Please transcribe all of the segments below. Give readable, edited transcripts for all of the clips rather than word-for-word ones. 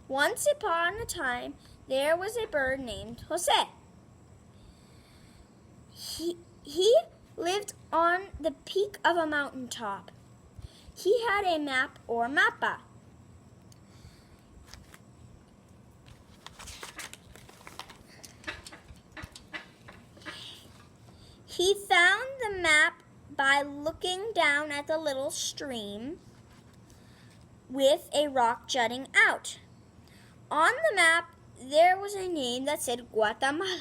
Once upon a time, there was a bird named José. He lived on the peak of a mountaintop. He had a map or mapa. He found the map by looking down at the little stream with a rock jutting out. On the map, there was a name that said Guatemala.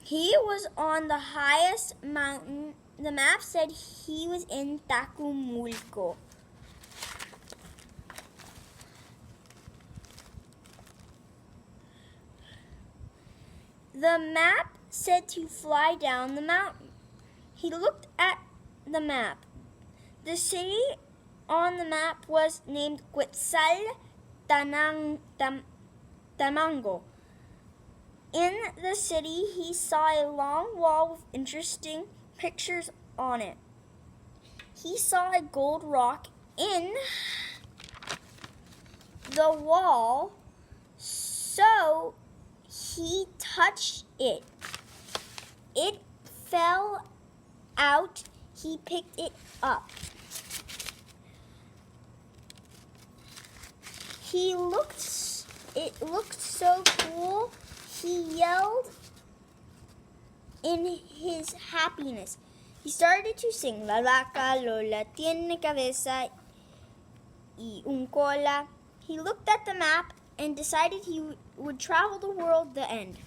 He was on the highest mountain. The map said he was in Tacumulco. The map said to fly down the mountain. He looked at the map. The city on the map was named Quetzaltenango. In the city, he saw a long wall with interesting pictures on it. He saw a gold rock in the wall, so he touched it. It fell out. He picked it up. It looked so cool. He yelled in his happiness. He started to sing, La vaca Lola tiene cabeza y un cola. He looked at the map and decided he would travel the world the end.